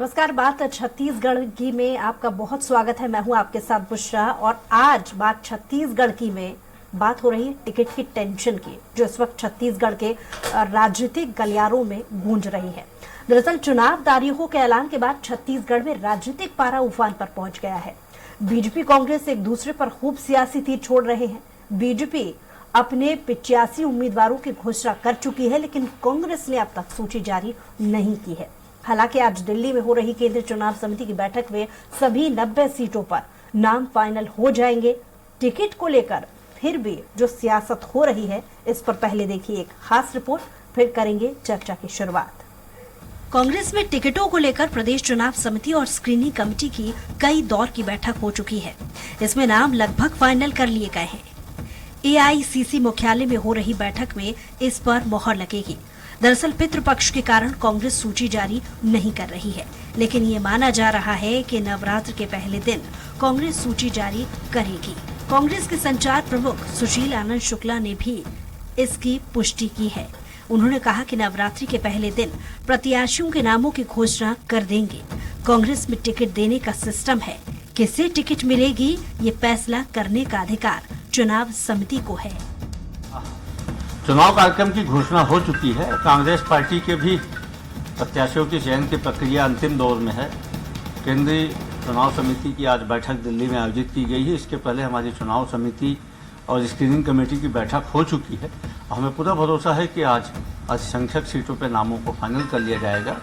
नमस्कार। बात छत्तीसगढ़ की में आपका बहुत स्वागत है। मैं हूं आपके साथ बुशरा और आज बात छत्तीसगढ़ की में बात हो रही है टिकट की टेंशन की, जो इस वक्त छत्तीसगढ़ के राजनीतिक गलियारों में गूंज रही है। दरअसल चुनाव तारीखों के ऐलान के बाद छत्तीसगढ़ में राजनीतिक पारा उफान पर पहुंच गया है। बीजेपी कांग्रेस एक दूसरे पर खूब सियासी तीर छोड़ रहे हैं। बीजेपी अपने 85 उम्मीदवारों की घोषणा कर चुकी है, लेकिन कांग्रेस ने अब तक सूची जारी नहीं की है। हालांकि आज दिल्ली में हो रही केंद्रीय चुनाव समिति की बैठक में सभी 90 सीटों पर नाम फाइनल हो जाएंगे। टिकट को लेकर फिर भी जो सियासत हो रही है, इस पर पहले देखिए एक खास रिपोर्ट, फिर करेंगे चर्चा की शुरुआत। कांग्रेस में टिकटों को लेकर प्रदेश चुनाव समिति और स्क्रीनिंग कमेटी की कई दौर की बैठक हो चुकी है। इसमें नाम लगभग फाइनल कर लिए गए हैं। एआईसीसी मुख्यालय में हो रही बैठक में इस पर मोहर लगेगी। दरअसल पितृपक्ष के कारण कांग्रेस सूची जारी नहीं कर रही है, लेकिन ये माना जा रहा है कि नवरात्र के पहले दिन कांग्रेस सूची जारी करेगी। कांग्रेस के संचार प्रमुख सुशील आनंद शुक्ला ने भी इसकी पुष्टि की है। उन्होंने कहा कि नवरात्रि के पहले दिन प्रत्याशियों के नामों की घोषणा कर देंगे। कांग्रेस में टिकट देने का सिस्टम है, किसे टिकट मिलेगी ये फैसला करने का अधिकार चुनाव समिति को है। चुनाव कार्यक्रम की घोषणा हो चुकी है। कांग्रेस पार्टी के भी प्रत्याशियों की चयन की प्रक्रिया अंतिम दौर में है। केंद्रीय चुनाव समिति की आज बैठक दिल्ली में आयोजित की गई है। इसके पहले हमारी चुनाव समिति और स्क्रीनिंग कमेटी की बैठक हो चुकी है। हमें पूरा भरोसा है कि आज असंख्यक सीटों पर नामों को फाइनल कर लिया जाएगा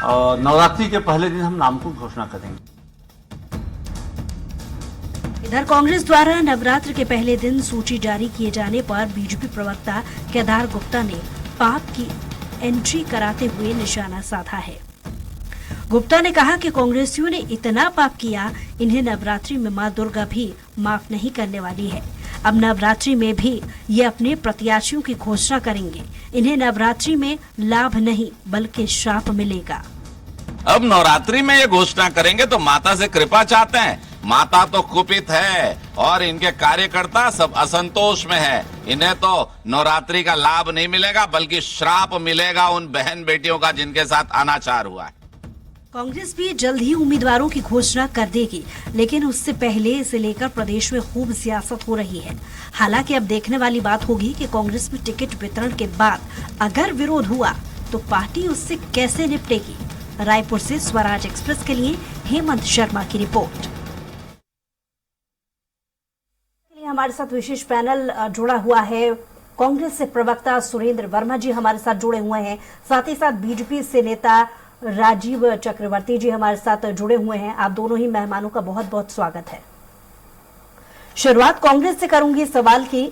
और नवरात्रि के पहले दिन हम नाम को घोषणा करेंगे। इधर कांग्रेस द्वारा नवरात्र के पहले दिन सूची जारी किए जाने पर बीजेपी प्रवक्ता केदार गुप्ता ने पाप की एंट्री कराते हुए निशाना साधा है। गुप्ता ने कहा कि कांग्रेसियों ने इतना पाप किया, इन्हें नवरात्रि में मां दुर्गा भी माफ नहीं करने वाली है। अब नवरात्रि में भी ये अपने प्रत्याशियों की घोषणा करेंगे। इन्हें नवरात्रि में लाभ नहीं बल्कि श्राप मिलेगा। अब नवरात्रि में ये घोषणा करेंगे तो माता से कृपा चाहते हैं। माता तो कुपित है और इनके कार्यकर्ता सब असंतोष में है। इन्हें तो नवरात्रि का लाभ नहीं मिलेगा बल्कि श्राप मिलेगा उन बहन बेटियों का जिनके साथ अनाचार हुआ है। कांग्रेस भी जल्द ही उम्मीदवारों की घोषणा कर देगी, लेकिन उससे पहले इसे लेकर प्रदेश में खूब सियासत हो रही है। हालांकि अब देखने वाली बात होगी कि कांग्रेस में टिकट वितरण के बाद अगर विरोध हुआ तो पार्टी उससे कैसे निपटेगी। रायपुर से स्वराज एक्सप्रेस के लिए हेमंत शर्मा की रिपोर्ट। हमारे साथ विशेष पैनल जुड़ा हुआ है। कांग्रेस से प्रवक्ता सुरेंद्र वर्मा जी हमारे साथ जुड़े हुए हैं, साथ ही साथ बीजेपी से नेता राजीव चक्रवर्ती जी हमारे साथ जुड़े हुए हैं। आप दोनों ही मेहमानों का बहुत बहुत स्वागत है। शुरुआत कांग्रेस से करूंगी सवाल की,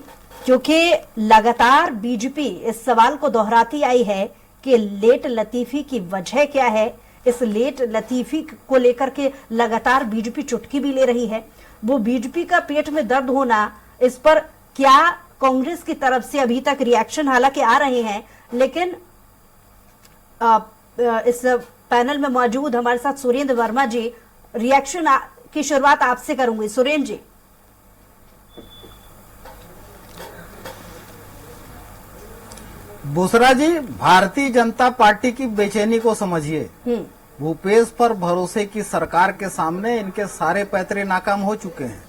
क्योंकि लगातार बीजेपी इस सवाल को दोहराती आई है कि लेट लतीफी की वजह क्या है। इस लेट लतीफी को लेकर के लगातार बीजेपी चुटकी भी ले रही है। वो बीजेपी का पेट में दर्द होना, इस पर क्या कांग्रेस की तरफ से अभी तक रिएक्शन हालांकि आ रहे हैं, लेकिन इस पैनल में मौजूद हमारे साथ सुरेंद्र वर्मा जी, रिएक्शन की शुरुआत आपसे करूंगी। सुरेंद्र जी, बुशरा जी, भारतीय जनता पार्टी की बेचैनी को समझिए। भूपेश पर भरोसे की सरकार के सामने इनके सारे पैतरे नाकाम हो चुके हैं।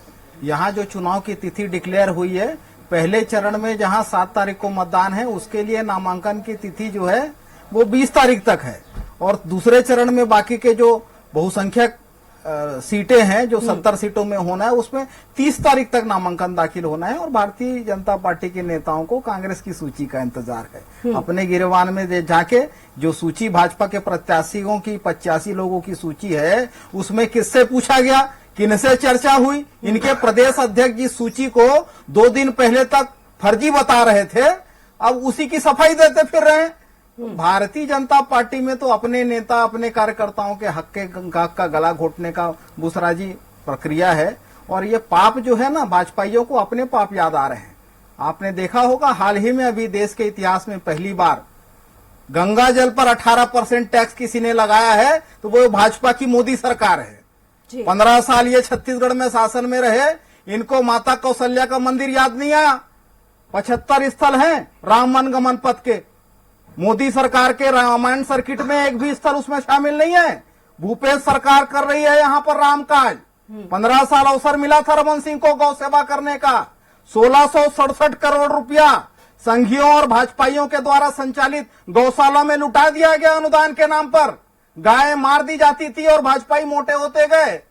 यहाँ जो चुनाव की तिथि डिक्लेयर हुई है, पहले चरण में जहाँ 7 तारीख को मतदान है, उसके लिए नामांकन की तिथि जो है वो 20 तारीख तक है और दूसरे चरण में बाकी के जो बहुसंख्यक सीटें हैं, जो 70 सीटों में होना है, उसमें 30 तारीख तक नामांकन दाखिल होना है और भारतीय जनता पार्टी के नेताओं को कांग्रेस की सूची का इंतजार है। अपने गिरवान में जाके जो सूची भाजपा के प्रत्याशियों की 85 लोगों की सूची है, उसमें किससे पूछा गया, किनसे चर्चा हुई। इनके प्रदेश अध्यक्ष जी सूची को 2 दिन पहले तक फर्जी बता रहे थे, अब उसी की सफाई देते फिर रहे हैं। भारतीय जनता पार्टी में तो अपने नेता अपने कार्यकर्ताओं के हक का गला घोटने का बुशरा जी प्रक्रिया है और ये पाप जो है ना, भाजपाइयों को अपने पाप याद आ रहे हैं। आपने देखा होगा हाल ही में अभी देश के इतिहास में पहली बार गंगा जल पर 18% टैक्स किसी ने लगाया है, तो वो भाजपा की मोदी सरकार है। 15 साल ये छत्तीसगढ़ में शासन में रहे, इनको माता कौशल्या का मंदिर याद नहीं आया। 75 स्थल हैं राम वनगमन पथ के, मोदी सरकार के रामायण सर्किट में एक भी स्थल उसमें शामिल नहीं है। भूपेश सरकार कर रही है यहाँ पर रामकाज। 15 साल अवसर मिला था रमन सिंह को गौ सेवा करने का। 1667 करोड़ रुपया संघियों और भाजपाइयों के द्वारा संचालित गौशाला में लुटा दिया गया अनुदान के नाम पर। गायें मार दी जाती थी और भाजपाई मोटे होते गए।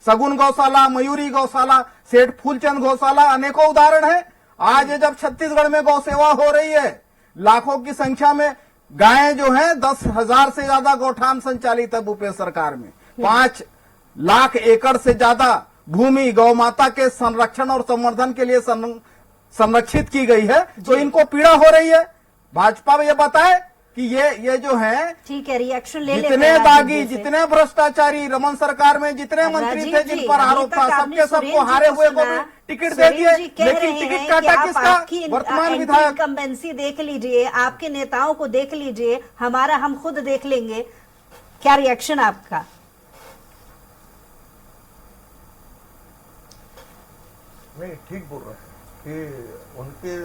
सगुन गौशाला, मयूरी गौशाला, सेठ फूलचंद गौशाला अनेकों उदाहरण है। आज जब छत्तीसगढ़ में गौ सेवा हो रही है, लाखों की संख्या में गायें जो हैं, 10,000 से ज्यादा गौठान संचालित है भूपेश सरकार में। 5 लाख एकड़ से ज्यादा भूमि गौ माता के संरक्षण और संवर्धन के लिए संरक्षित की गई है। तो इनको पीड़ा हो रही है। भाजपा ये बताए कि ये जो है, ठीक है, रिएक्शन ले लेते जितने हैं दागी, राजीव जी से। जितने भ्रष्टाचारी रमन सरकार में जितने मंत्री थे, जिन पर आरोप था, सबके सबको हारे हुए को भी टिकट दे दिए। लेकिन टिकट काटा किसका? वर्तमान विधायक। इनकम्बेंसी देख लीजिए, आपके नेताओं को देख लीजिए, हमारा हम खुद देख लेंगे। क्या रिएक्शन आपका? नहीं, ठीक बोल रहे हैं कि उनके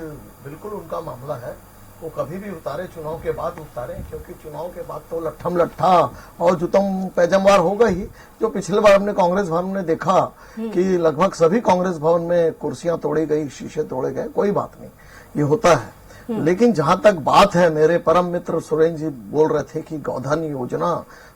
बिल्कुल उनका मामला है। वो कभी भी उतारे, चुनाव के बाद उतारे, क्योंकि चुनाव के बाद तो लट्ठम लट्ठा और जुतम पैजमवार होगा ही। जो पिछले बार हमने कांग्रेस भवन में देखा कि लगभग सभी कांग्रेस भवन में कुर्सियां तोड़ी गई, शीशे तोड़े गए, कोई बात नहीं, ये होता है। लेकिन जहां तक बात है, मेरे परम मित्र सुरेंद्र जी बोल रहे थे कि गौधन योजना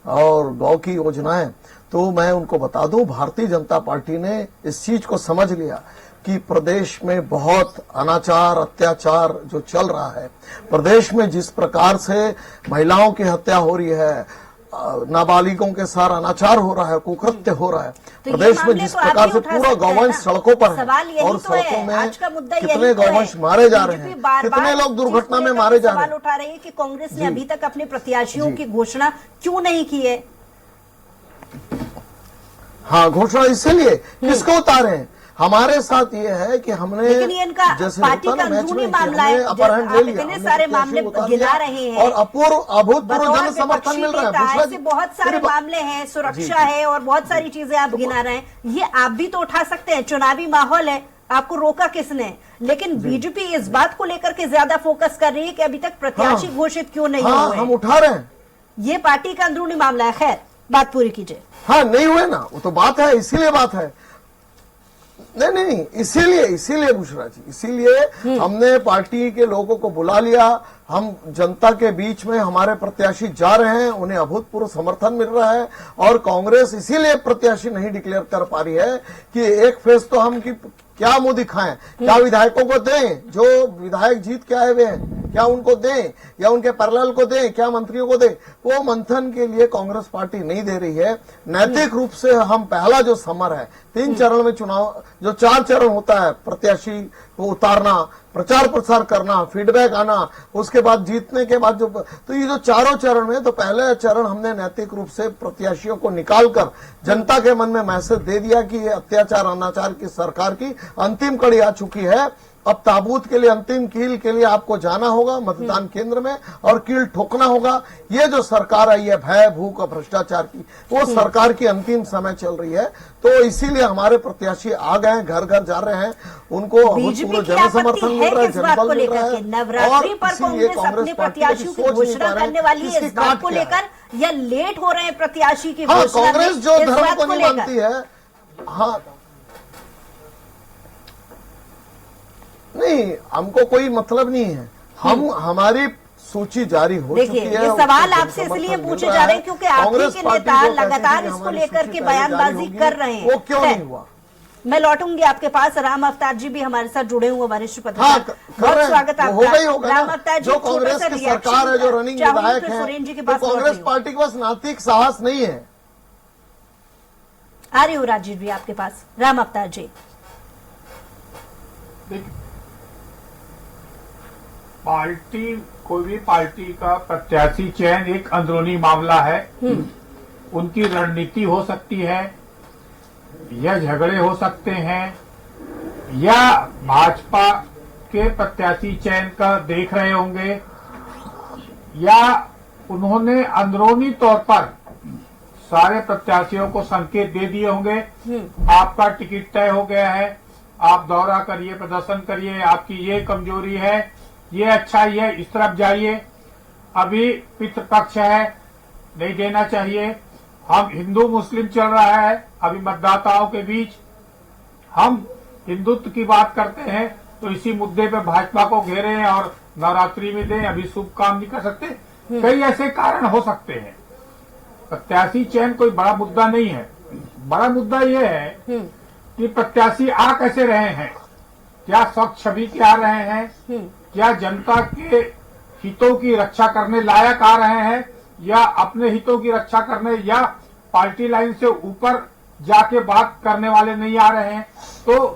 और गौ की योजनाएं, तो मैं उनको बता दूं, भारतीय जनता पार्टी ने इस चीज को समझ लिया कि प्रदेश में बहुत अनाचार, अत्याचार जो चल रहा है, प्रदेश में जिस प्रकार से महिलाओं की हत्या हो रही है, नाबालिगों के साथ अनाचार हो रहा है, कुकृत्य हो रहा है, तो प्रदेश में जिस प्रकार से पूरा गौवंश सड़कों पर है और सड़कों में कितने गौवंश मारे जा रहे हैं, कितने लोग दुर्घटना में मारे जा रहे हैं। सवाल उठा रही है कि कांग्रेस ने अभी तक अपने प्रत्याशियों की घोषणा क्यों नहीं की है? हाँ, घोषणा इसीलिए किसको उतारे? हमारे साथ ये है कि हमने, लेकिन ये इनका पार्टी का अंदरूनी मामला है, अपहरण ले लिया, इतने सारे मामले गिना रहे हैं और अभूतपूर्व जन समर्थन मिल रहा है। ऐसे बहुत सारे मामले हैं, सुरक्षा है और बहुत सारी चीजें आप गिना रहे हैं। ये आप भी तो उठा सकते हैं, चुनावी माहौल है, आपको रोका किसने? लेकिन बीजेपी इस बात को लेकर के ज्यादा फोकस कर रही है कि अभी तक प्रत्याशी घोषित क्यों नहीं हुए। हम उठा रहे हैं, ये पार्टी का अंदरूनी मामला है। खैर, बात पूरी कीजिए। हाँ, नहीं हुए ना, वो तो बात है, इसीलिए बात है। नहीं, इसीलिए बुशरा जी, इसीलिए हमने पार्टी के लोगों को बुला लिया। हम जनता के बीच में हमारे प्रत्याशी जा रहे हैं, उन्हें अभूतपूर्व समर्थन मिल रहा है और कांग्रेस इसीलिए प्रत्याशी नहीं डिक्लेयर कर पा रही है कि एक फेज तो हम की क्या मुंह दिखाएं, क्या विधायकों को दें, जो विधायक जीत के आए हुए हैं क्या उनको दें, या उनके पैरेलल को दें, क्या मंत्रियों को दें, वो मंथन के लिए कांग्रेस पार्टी नहीं दे रही है। नैतिक रूप से हम पहला जो समर है, 3 चरण में चुनाव, जो 4 चरण होता है, प्रत्याशी को उतारना, प्रचार प्रसार करना, फीडबैक आना, उसके बाद जीतने के बाद तो ये जो चारों चरण में, तो पहले चरण हमने नैतिक रूप से प्रत्याशियों को निकालकर जनता के मन में मैसेज दे दिया कि ये अत्याचार अनाचार की सरकार की अंतिम कड़ी आ चुकी है। अब ताबूत के लिए, अंतिम कील के लिए आपको जाना होगा मतदान केंद्र में और कील ठोकना होगा। ये जो सरकार आई है भय, भूख और भ्रष्टाचार की, वो सरकार की अंतिम समय चल रही है। तो इसीलिए हमारे प्रत्याशी आ गए, घर घर जा रहे हैं, उनको बीजेपी की जनसमर्थन मिल रहा है, जनबल मिल रहा है। नवरात्रि पर कांग्रेस अपने प्रत्याशियों की घोषणा करने वाली है, इस बात को लेकर या लेट हो रहे हैं प्रत्याशी की घोषणा? कांग्रेस जो धर्म को नहीं मानती है, हाँ, नहीं, हमको कोई मतलब नहीं है। हम, हमारी सूची जारी हो चुकी है। ये सवाल आपसे इसलिए पूछे जा रहे हैं क्योंकि आपके के नेता लगातार इसको लेकर के बयानबाजी कर रहे हैं। वो क्यों नहीं हुआ? मैं लौटूंगी आपके पास। राम अवतार जी भी हमारे साथ जुड़े हुए वरिष्ठ पत्रकार। हाँ, बहुत स्वागत है आपका। राम अवतार जी, जो कांग्रेस की सरकार है, जो रनिंग विधायक है, तो कांग्रेस पार्टी के पास नातिक साहस नहीं है। आ रही हूँ राजीव जी आपके पास। राम अवतार जी, पार्टी, कोई भी पार्टी का प्रत्याशी चयन एक अंदरूनी मामला है। उनकी रणनीति हो सकती है, या झगड़े हो सकते हैं, या भाजपा के प्रत्याशी चयन का देख रहे होंगे, या उन्होंने अंदरूनी तौर पर सारे प्रत्याशियों को संकेत दे दिए होंगे, आपका टिकट तय हो गया है, आप दौरा करिए, प्रदर्शन करिए, आपकी ये कमजोरी है, ये अच्छाई है, इस तरफ जाइए, अभी पितृपक्ष है, नहीं देना चाहिए, हम हिंदू मुस्लिम चल रहा है अभी मतदाताओं के बीच, हम हिंदुत्व की बात करते हैं तो इसी मुद्दे पे भाजपा को घेरें और नवरात्रि में दें, अभी शुभ काम नहीं कर सकते। कई ऐसे कारण हो सकते हैं। प्रत्याशी चयन कोई बड़ा मुद्दा नहीं है। बड़ा मुद्दा यह है कि प्रत्याशी आ कैसे रहे हैं, क्या स्वच्छ छवि के आ रहे हैं, क्या जनता के हितों की रक्षा करने लायक आ रहे हैं, या अपने हितों की रक्षा करने या पार्टी लाइन से ऊपर जाके बात करने वाले नहीं आ रहे हैं। तो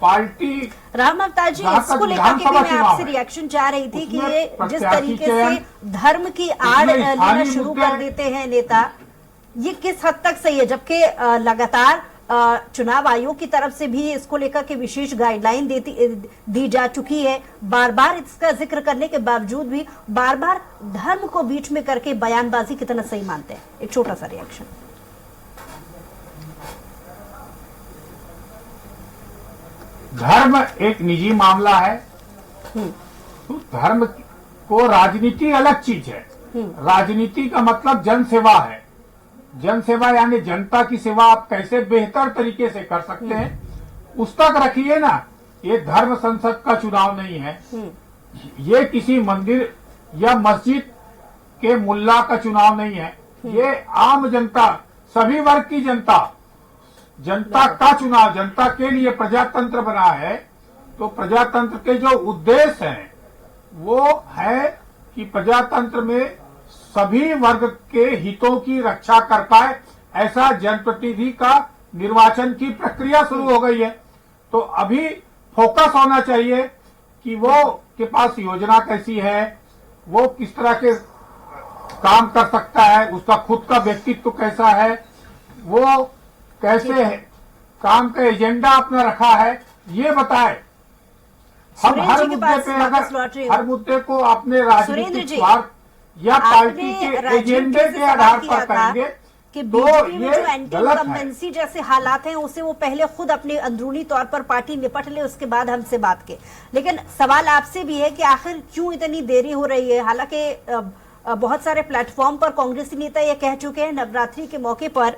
पार्टी राम अवतार जी, इसको लेकर के भी मैं आपसे रिएक्शन चाह रही थी कि ये जिस तरीके से धर्म की आड़ लेना शुरू कर देते हैं नेता, ये किस हद तक सही है, जबकि लगातार चुनाव आयोग की तरफ से भी इसको लेकर के विशेष गाइडलाइन दी जा चुकी है। बार बार इसका जिक्र करने के बावजूद भी बार बार धर्म को बीच में करके बयानबाजी कितना सही मानते हैं? एक छोटा सा रिएक्शन। धर्म एक निजी मामला है, तो धर्म को राजनीति अलग चीज है। राजनीति का मतलब जन सेवा है। जन सेवा यानी जनता की सेवा आप कैसे बेहतर तरीके से कर सकते हैं, उस तक रखिए ना। ये धर्म संसद का चुनाव नहीं है, ये किसी मंदिर या मस्जिद के मुल्ला का चुनाव नहीं है। ये आम जनता, सभी वर्ग की जनता का चुनाव, जनता के लिए प्रजातंत्र बना है। तो प्रजातंत्र के जो उद्देश्य हैं वो है कि प्रजातंत्र में सभी वर्ग के हितों की रक्षा कर पाए, ऐसा जनप्रतिनिधि का निर्वाचन की प्रक्रिया शुरू हो गई है। तो अभी फोकस होना चाहिए कि वो के पास योजना कैसी है, वो किस तरह के काम कर सकता है, उसका खुद का व्यक्तित्व कैसा है, वो कैसे काम का एजेंडा अपना रखा है, ये बताए। हम हर मुद्दे पे अगर हर मुद्दे को अपने राजनीतिक स्वार्थ या पार्टी के एजेंडे के आधार पर करेंगे कि तो बीजेपी में ये जो एंटी इनकम्बेंसी जैसे हालात हैं उसे वो पहले खुद अपने अंदरूनी तौर पर पार्टी निपट ले, उसके बाद हमसे बात के। लेकिन सवाल आपसे भी है कि आखिर क्यों इतनी देरी हो रही है? हालांकि बहुत सारे प्लेटफॉर्म पर कांग्रेसी नेता ये कह चुके हैं नवरात्रि के मौके पर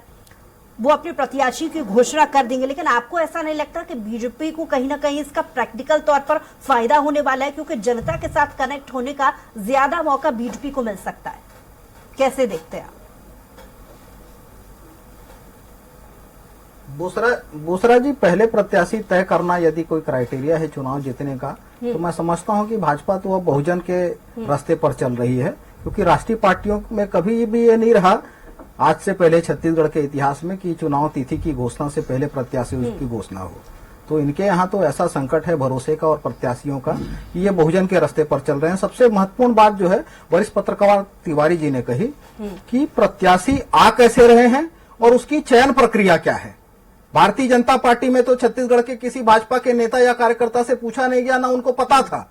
वो अपने प्रत्याशी की घोषणा कर देंगे, लेकिन आपको ऐसा नहीं लगता कि बीजेपी को कहीं ना कहीं इसका प्रैक्टिकल तौर पर फायदा होने वाला है, क्योंकि जनता के साथ कनेक्ट होने का ज्यादा मौका बीजेपी को मिल सकता है? कैसे देखते हैं आप? बोसरा जी, पहले प्रत्याशी तय करना यदि कोई क्राइटेरिया है चुनाव जीतने का, तो मैं समझता हूं कि भाजपा तो अब बहुजन के रास्ते पर चल रही है, क्योंकि राष्ट्रीय पार्टियों में कभी भी ये नहीं रहा आज से पहले छत्तीसगढ़ के इतिहास में कि चुनाव तिथि की घोषणा से पहले प्रत्याशी की घोषणा हो। तो इनके यहाँ तो ऐसा संकट है भरोसे का और प्रत्याशियों का कि ये बहुजन के रास्ते पर चल रहे हैं। सबसे महत्वपूर्ण बात जो है वरिष्ठ पत्रकार तिवारी जी ने कही कि प्रत्याशी आ कैसे रहे हैं और उसकी चयन प्रक्रिया क्या है। भारतीय जनता पार्टी में तो छत्तीसगढ़ के किसी भाजपा के नेता या कार्यकर्ता से पूछा नहीं गया, ना उनको पता था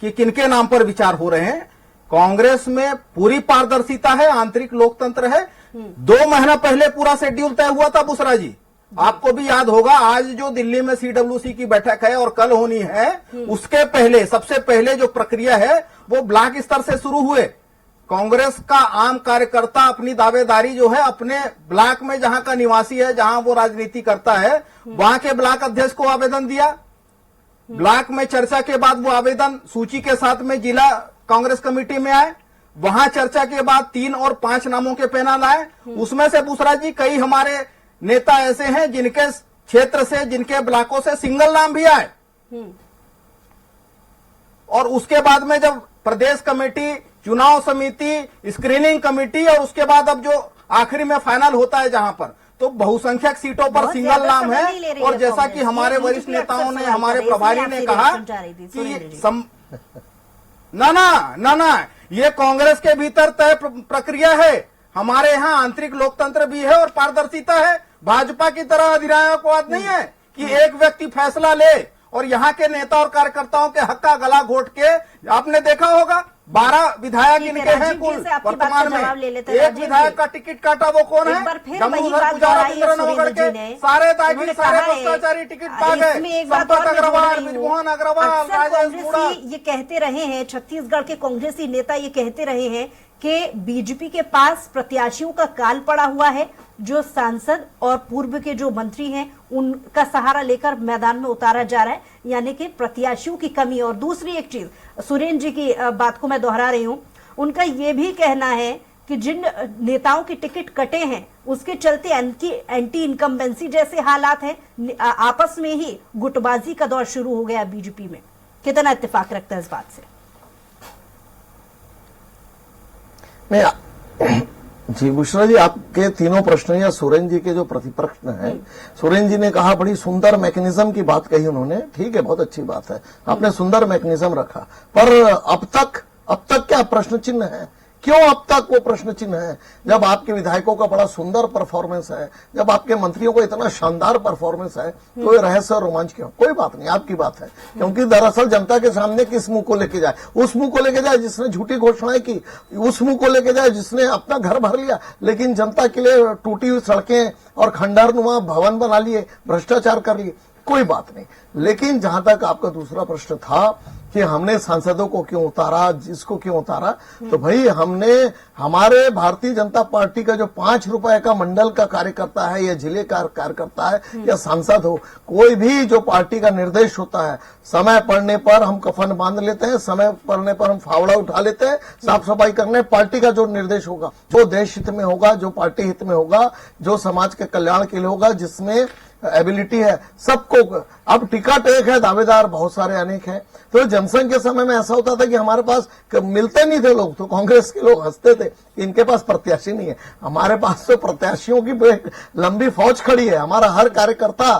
कि किनके नाम पर विचार हो रहे हैं। कांग्रेस में पूरी पारदर्शिता है, आंतरिक लोकतंत्र है। 2 महीना पहले पूरा शेड्यूल तय हुआ था बुसरा जी, आपको भी याद होगा। आज जो दिल्ली में CWC की बैठक है और कल होनी है, उसके पहले सबसे पहले जो प्रक्रिया है वो ब्लॉक स्तर से शुरू हुए। कांग्रेस का आम कार्यकर्ता अपनी दावेदारी जो है अपने ब्लॉक में जहां का निवासी है, जहां वो राजनीति करता है, वहां के ब्लॉक अध्यक्ष को आवेदन दिया। ब्लॉक में चर्चा के बाद वो आवेदन सूची के साथ में जिला कांग्रेस कमेटी में आए, वहां चर्चा के बाद 3 और 5 नामों के पैनल आए। उसमें से बुसरा जी कई हमारे नेता ऐसे हैं जिनके क्षेत्र से, जिनके ब्लॉकों से सिंगल नाम भी आए। और उसके बाद में जब प्रदेश कमेटी, चुनाव समिति, स्क्रीनिंग कमेटी और उसके बाद अब जो आखिरी में फाइनल होता है जहां पर, तो बहुसंख्यक सीटों पर सिंगल नाम है। और जैसा कि हमारे वरिष्ठ नेताओं ने, हमारे प्रभारी ने कहा कि ना ये कांग्रेस के भीतर तय प्रक्रिया है। हमारे यहाँ आंतरिक लोकतंत्र भी है और पारदर्शिता है। भाजपा की तरह अधिनायकवाद नहीं है कि एक व्यक्ति फैसला ले और यहाँ के नेता और कार्यकर्ताओं के हक का गला घोट के। आपने देखा होगा 12 विधायक ठीक है, इनके हैं राजीव जी कुल से आपकी बात का वर्तमान जवाब ले में। लेते हैं, एक राजीव विधायक जी। का टिकट काटा वो कौन एक है? बार फिर जम्मू वही धर बात पुजारा दोहराई है इंद्र नवगढ़ सुरेंद्र के जी ने। सारे दागी उन्होंने सारे कहा है, भ्रष्टाचारी टिकट पा गए। इसमें एक बात संपत और मैं जोड़ अग्रवाल, रही हूँ। ब्रिजमोहन अग्रवाल, अक्सर राजेश मुड़ा। कांग्रेसी ये कहते रहे हैं, छत्तीसगढ़ के कांग्रेसी नेता ये कहते रहे हैं कि बीजेपी के पास प्रत्याशियों का काल पड़ा हुआ है, जो सांसद और पूर्व के जो मंत्री हैं उनका सहारा लेकर मैदान में उतारा जा रहा है, यानी कि प्रत्याशियों की कमी। और दूसरी एक चीज, सुरेंद्र जी की बात को मैं दोहरा रही हूं, उनका यह भी कहना है कि जिन नेताओं के टिकट कटे हैं उसके चलते एंटी इनकम्बेंसी जैसे हालात हैं, आपस में ही गुटबाजी का दौर शुरू हो गया बीजेपी में। कितना इत्तेफाक रखता है इस बात से? नहीं जी बुशरा जी, आपके तीनों प्रश्न या सुरेंद्र जी के जो प्रतिप्रश्न है, सुरेंद्र जी ने कहा, बड़ी सुंदर मैकेनिज्म की बात कही उन्होंने। ठीक है, बहुत अच्छी बात है, आपने सुंदर मैकेनिज्म रखा, पर अब तक क्या प्रश्न चिन्ह है? क्यों अब तक वो प्रश्न चिन्ह है? जब आपके विधायकों का बड़ा सुंदर परफॉर्मेंस है, जब आपके मंत्रियों का इतना शानदार परफॉर्मेस है, तो ये रहस्य और रोमांच क्यों? कोई बात नहीं, आपकी बात है, क्योंकि दरअसल जनता के सामने किस मुंह को लेके जाए? उस मुंह को लेके जाए जिसने झूठी घोषणाएं की, उस मुंह को लेके जाए जिसने अपना घर भर लिया, लेकिन जनता के लिए टूटी हुई सड़कें और खंडहरनुमा भवन बना लिए, भ्रष्टाचार कर लिए। कोई बात नहीं, लेकिन जहां तक आपका दूसरा प्रश्न था कि हमने सांसदों को क्यों उतारा, जिसको क्यों उतारा, तो भाई हमने हमारे भारतीय जनता पार्टी का जो 5 रुपए का मंडल का कार्यकर्ता है या जिले का कार्यकर्ता है या सांसद हो, कोई भी जो पार्टी का निर्देश होता है, समय पड़ने पर हम कफन बांध लेते हैं, समय पड़ने पर हम फावड़ा उठा लेते हैं, साफ सफाई करने। पार्टी का जो निर्देश होगा, जो देश हित में होगा, जो पार्टी हित में होगा, जो समाज के कल्याण के लिए होगा, जिसमें एबिलिटी है, सबको। अब टिकट एक है, दावेदार बहुत सारे अनेक हैं। तो जनसंघ के समय में ऐसा होता था कि हमारे पास मिलते नहीं थे लोग, तो कांग्रेस के लोग हंसते थे कि इनके पास प्रत्याशी नहीं है। हमारे पास तो प्रत्याशियों की लंबी फौज खड़ी है। हमारा हर कार्यकर्ता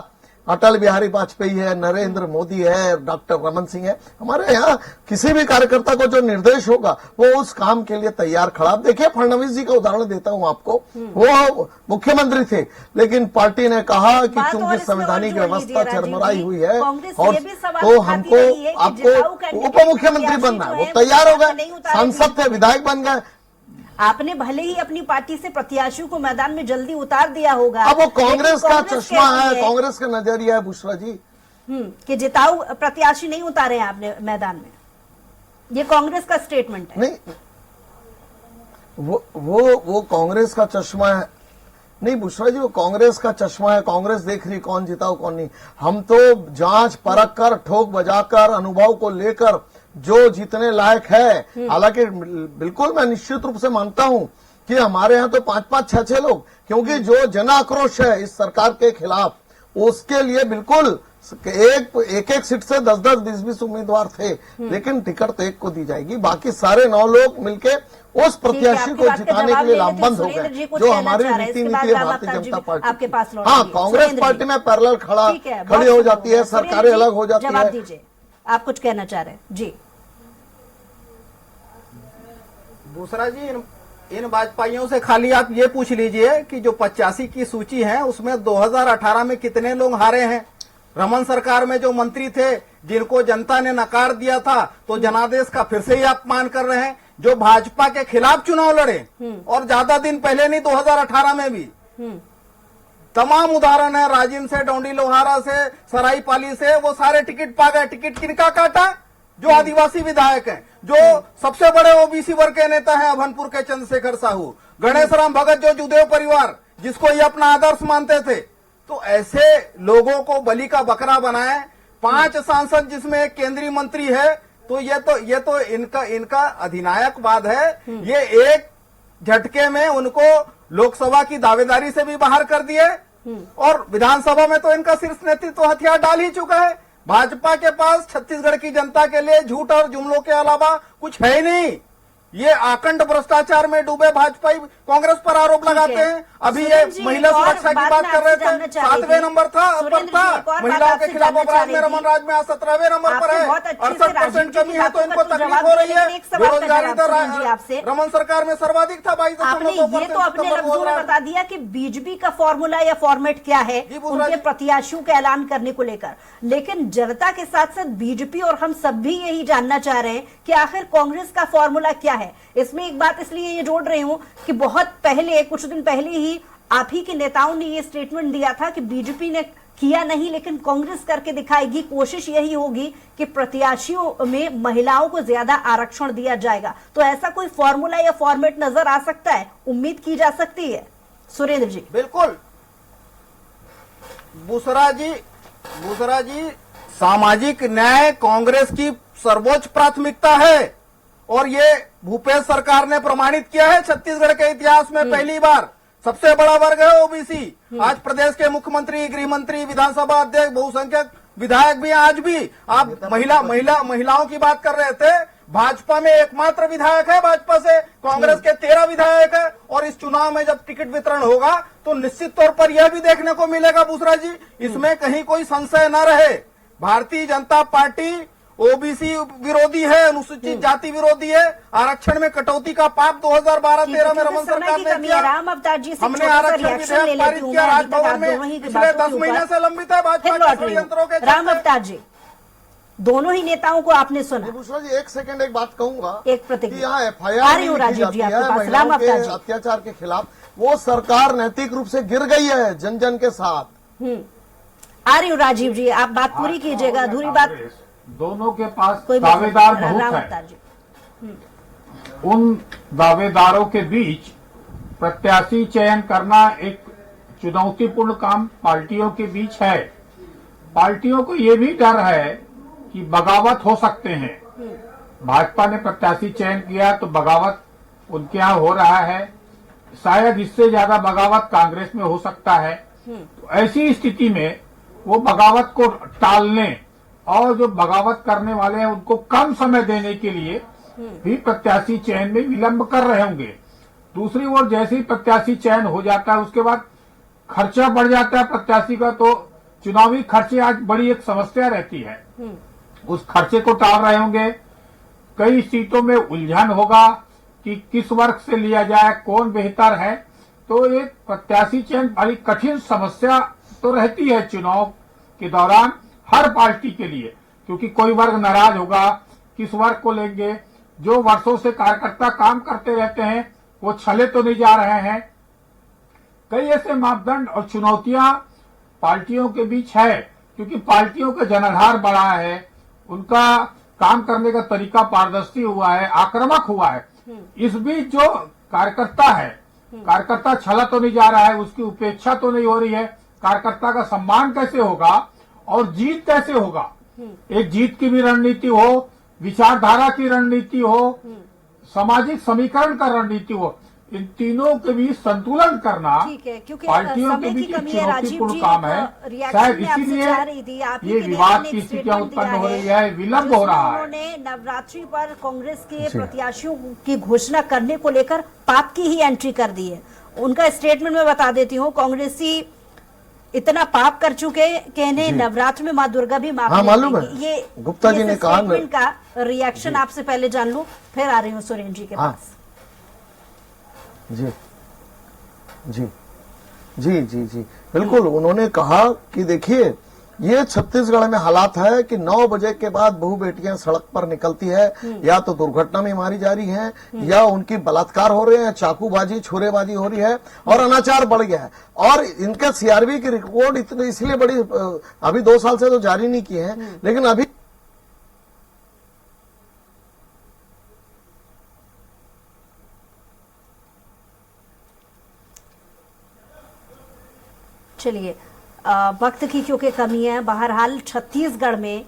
अटल बिहारी वाजपेयी है, नरेंद्र मोदी है, डॉक्टर रमन सिंह है। हमारे यहाँ किसी भी कार्यकर्ता को जो निर्देश होगा वो उस काम के लिए तैयार खड़ा। अब देखिए, फडणवीस जी का उदाहरण देता हूं आपको, वो मुख्यमंत्री थे, लेकिन पार्टी ने कहा कि चूंकि संवैधानिक व्यवस्था चरमराई हुई है और तो हमको आपको उप मुख्यमंत्री बनना है, वो तैयार हो गए, सांसद थे, विधायक बन गए। आपने भले ही अपनी पार्टी से प्रत्याशियों को मैदान में जल्दी उतार दिया होगा, अब वो कांग्रेस का चश्मा है, कांग्रेस का नजरिया है बुशरा जी, कि जिताऊ प्रत्याशी नहीं उतारे हैं आपने मैदान में। ये कांग्रेस का स्टेटमेंट है। नहीं, वो कांग्रेस का चश्मा है। नहीं बुशरा जी, वो कांग्रेस का चश्मा है। कांग्रेस देख रही कौन जिताओ कौन नहीं। हम तो जांच परख कर, ठोक बजाकर, अनुभव को लेकर जो जीतने लायक है। हालांकि बिल्कुल मैं निश्चित रूप से मानता हूं कि हमारे यहाँ तो 5-5, 6-6 लोग, क्योंकि जो जन आक्रोश है इस सरकार के खिलाफ, उसके लिए बिल्कुल एक सीट से 10-10, 20-20 उम्मीदवार थे, लेकिन टिकट तो एक को दी जाएगी। बाकी सारे 9 लोग मिलके उस प्रत्याशी को जिताने के लिए लामबंद हो गए, जो हमारी रीति नीति है भारतीय जनता पार्टी। आपके पास हाँ, कांग्रेस पार्टी में पैरेलल खड़ी हो जाती है, सरकारें अलग हो जाती है। जवाब दीजिए, आप कुछ कहना चाह रहे हैं जी? दूसरा जी, इन भाजपाइयों से खाली आप ये पूछ लीजिए कि जो 85 की सूची है उसमें 2018 में कितने लोग हारे हैं। रमन सरकार में जो मंत्री थे जिनको जनता ने नकार दिया था, तो जनादेश का फिर से ही अपमान कर रहे हैं। जो भाजपा के खिलाफ चुनाव लड़े, और ज्यादा दिन पहले नहीं, 2018 में भी तमाम उदाहरण है, राजिम से, डोंडी लोहारा से, सराईपाली से, वो सारे टिकट पा गए। टिकट किनका काटा? जो आदिवासी विधायक हैं, जो सबसे बड़े ओबीसी वर्ग के नेता हैं, अभनपुर के चंद्रशेखर साहू, गणेश राम भगत, जो जुदेव परिवार, जिसको ये अपना आदर्श मानते थे। तो ऐसे लोगों को बलि का बकरा बनाए। 5 सांसद जिसमें एक केंद्रीय मंत्री है, तो ये तो इनका अधिनायकवाद है। ये एक झटके में उनको लोकसभा की दावेदारी से भी बाहर कर दिए, और विधानसभा में तो इनका शीर्ष नेतृत्व हथियार डाल ही चुका है। भाजपा के पास छत्तीसगढ़ की जनता के लिए झूठ और जुमलों के अलावा कुछ है ही नहीं। ये आखंड भ्रष्टाचार में डूबे भाजपाई कांग्रेस पर आरोप लगाते हैं। अभी ये सुरेंद्र जी, महिला एक और सुरक्षा की बात बात मैं कर रहे आपसे जानना थे, चाह रही 7वें थी। नंबर था, पर सुरेंद्र जी, था एक और बात महिलाओं के आपसे खिलाफ जानना अपराध चाह में रही रमन थी। राज में आज 17वें नंबर पर आपने है। बहुत अच्छे से 68% राजीव जी कमी की है तो बातों इनको का तो तकलीफ जवाब हो रही दिया, है। लेकिन एक सवाल का बेरोजगारी जवाब सुरेंद्र जी दर आपसे। रमन सरकार में सर्वाधिक था, आपने ये तो अपने लफ्जों में बता दिया कि बीजेपी का फॉर्मूला या फॉर्मेट क्या है जी, बुशरा उनके जी। प्रत्याशियों का ऐलान करने को लेकर, लेकिन जनता के साथ साथ बीजेपी और हम सब भी यही जानना चाह रहे हैं कि आखिर कांग्रेस का फॉर्मूला क्या है। इसमें एक बात इसलिए ये जोड़ रही हूं कि बहुत पहले, कुछ दिन पहले ही आप ही के नेताओं ने ये स्टेटमेंट दिया था कि बीजेपी ने किया नहीं लेकिन कांग्रेस करके दिखाएगी, कोशिश यही होगी कि प्रत्याशियों में महिलाओं को ज्यादा आरक्षण दिया जाएगा। तो ऐसा कोई फॉर्मूला या फॉर्मेट नजर आ सकता है, उम्मीद की जा सकती है सुरेंद्र जी? बिल्कुल बुशरा जी, सामाजिक न्याय कांग्रेस की सर्वोच्च प्राथमिकता है और ये भूपेश सरकार ने प्रमाणित किया है। छत्तीसगढ़ के इतिहास में पहली बार सबसे बड़ा वर्ग है ओबीसी। आज प्रदेश के मुख्यमंत्री, गृह मंत्री, विधानसभा अध्यक्ष, बहुसंख्यक विधायक भी आज भी आप महिलाओं की बात कर रहे थे। भाजपा में एकमात्र विधायक है भाजपा से, कांग्रेस के 13 विधायक है। और इस चुनाव में जब टिकट वितरण होगा तो निश्चित तौर पर यह भी देखने को मिलेगा बुशरा जी, इसमें कहीं कोई संशय न रहे, भारतीय जनता पार्टी ओबीसी विरोधी है, अनुसूचित जाति विरोधी है। आरक्षण में कटौती का पाप 2012-13 में रमन सरकार ने किया। राम अवतार जी से हमने छोटा सा आरक्षण रिएक्शन ले विधेयक लेती पारित हूँ किया मैं, अभी तक आप राजभवन में, दोनों ही की पिछले बातों 10 के महीने ऊपर। से लंबित है भाजपा फिर के लौट रही षड्यंत्रों के हूँ। राम चलते। अवतार जी, दोनों ही नेताओं को आपने सुना, बुशरा जी एक सेकंड एक बात कहूंगा एक प्रतिक्रिया। कि यहाँ आ एफआईआर रही हूँ लिखी राजीव जी जाती आपके है पास। महिलाओं राम के अवतार जी। अत्याचार के खिलाफ, वो सरकार नैतिक रूप से गिर गई है जन जन के साथ। आ रही हूँ राजीव जी, आप बात पूरी कीजिएगा, अधूरी बात कांग्रेस, दोनों के पास कोई दावेदार राम बहुत अवतार है। जी। उन दावेदारों के बीच प्रत्याशी चयन करना एक चुनौतीपूर्ण काम पार्टियों के बीच है। पार्टियों को ये भी डर है कि बगावत हो सकते हैं। भाजपा ने प्रत्याशी चयन किया तो बगावत उनके यहाँ हो रहा है, शायद इससे ज्यादा बगावत कांग्रेस में हो सकता है। तो ऐसी स्थिति में वो बगावत को टालने और जो बगावत करने वाले हैं उनको कम समय देने के लिए भी प्रत्याशी चयन में विलंब कर रहे होंगे। दूसरी ओर जैसे ही प्रत्याशी चयन हो जाता है उसके बाद खर्चा बढ़ जाता है प्रत्याशी का, तो चुनावी खर्चे आज बड़ी एक समस्या रहती है। उस खर्चे को टाल रहे होंगे। कई सीटों में उलझन होगा कि किस वर्ग से लिया जाए, कौन बेहतर है। तो एक प्रत्याशी चयन बड़ी कठिन समस्या तो रहती है चुनाव के दौरान हर पार्टी के लिए, क्योंकि कोई वर्ग नाराज होगा, किस वर्ग को लेंगे। जो वर्षों से कार्यकर्ता काम करते रहते हैं वो छले तो नहीं जा रहे हैं। कई ऐसे मापदंड और चुनौतियां पार्टियों के बीच है, क्योंकि पार्टियों का जनाधार बढ़ा है, उनका काम करने का तरीका पारदर्शी हुआ है, आक्रामक हुआ है। इस बीच जो कार्यकर्ता है, कार्यकर्ता छला तो नहीं जा रहा है, उसकी उपेक्षा तो नहीं हो रही है। कार्यकर्ता का सम्मान कैसे होगा और जीत कैसे होगा, एक जीत की भी रणनीति हो, विचारधारा की रणनीति हो, सामाजिक समीकरण का रणनीति हो, इन तीनों के बीच संतुलन करना ठीक है, क्योंकि पार्टियों के समय की बीच एक कमी है राजीव चुनौतीपूर्ण जी। काम है। रिएक्शन शायद में आपसे इसीलिए चाह रही थी, आप ही ये के विवाद नेता ने की एक स्थितियां statement उत्पन्न दिया हो रही है, विलंब हो रहा है। उन्होंने नवरात्रि पर कांग्रेस के प्रत्याशियों की घोषणा करने को लेकर पाप की ही एंट्री कर दी है। उनका स्टेटमेंट में बता देती हूँ, कांग्रेसी इतना पाप कर चुके कि इन्हें नवरात्र में माँ दुर्गा भी माफ हाँ, नहीं मालूम है। करेंगी। ये गुप्ता जी ने कहा ना। स्टेटमेंट का रिएक्शन आपसे पहले जान लूं, फिर आ रही हूँ सुरेंद्र जी के हाँ। पास। जी जी जी जी जी बिल्कुल। उन्होंने कहा कि देखिए ये छत्तीसगढ़ में हालात है कि 9 बजे के बाद बहू बेटियां सड़क पर निकलती है, या तो दुर्घटना में मारी जा रही है, या उनकी बलात्कार हो रहे हैं, चाकूबाजी छुरेबाजी हो रही है, और अनाचार बढ़ गया है। और इनके सीआरबी की रिकॉर्ड इतनी इसलिए बड़ी, अभी 2 साल से तो जारी नहीं किए हैं, लेकिन अभी चलिए, वक्त की क्योंकि कमी है, बहरहाल छत्तीसगढ़ में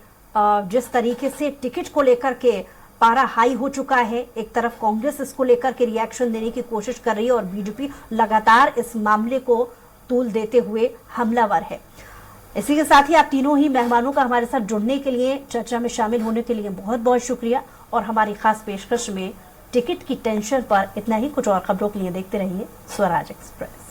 जिस तरीके से टिकट को लेकर के पारा हाई हो चुका है, एक तरफ कांग्रेस इसको लेकर के रिएक्शन देने की कोशिश कर रही है और बीजेपी लगातार इस मामले को तूल देते हुए हमलावर है। इसी के साथ ही आप तीनों ही मेहमानों का हमारे साथ जुड़ने के लिए, चर्चा में शामिल होने के लिए बहुत बहुत शुक्रिया। और हमारी खास पेशकश में टिकट की टेंशन पर इतना ही। कुछ और खबरों के लिए देखते रहिए स्वराज एक्सप्रेस।